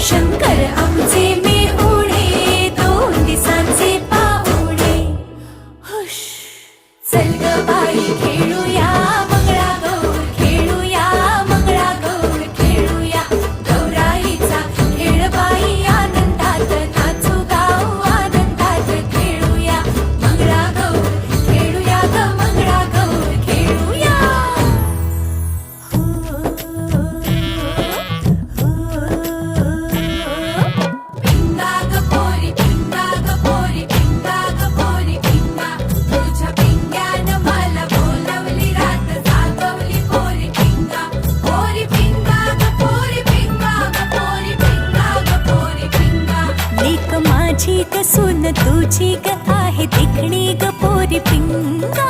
शंकर आमचे मेहुणे, 2 दिवसांचे पाहुणे. हुश चल ग बाई खेळूया मंगळागौर, खेळूया मंगळागौर, खेळूया गौराईचा खेळ बाई. आनंदात नाचू गाऊ, आनंदात खेळूया मंगळागौर, खेळूया ग मंगळागौर, खेळूया. पिंगा ग पोरी, पिंगा ग पोरी, पिंगा ग पोरी, पिंगा. तुझ्या पिंग्यानं मला बोलावली, रात जागवली पोरी पिंगा. पोरी पिंगा ग पोरी, पिंगा ग पोरी, पिंगा ग पोरी, पिंगा. लेक माझी ग सून तुझी ग आहे देखणी ग पोरी पिंगा.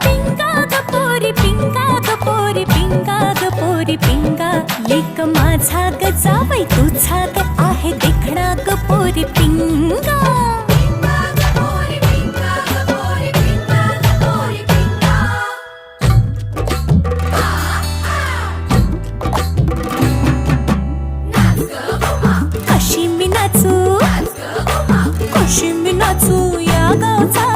पिंगा ग पोरी, पिंगा ग पोरी, पिंगा ग पोरी, पिंगा. लेक माझा ग जावई तुझा ग आहे देखणा ग पोरी पिंगा. पिंगा ग पोरी, पिंगा ग पोरी, पिंगा ग पोरी, पिंगा. नाच ग उमा, कशी मी नाचू, नाच ग उमा, कशी मी नाचू या गावचा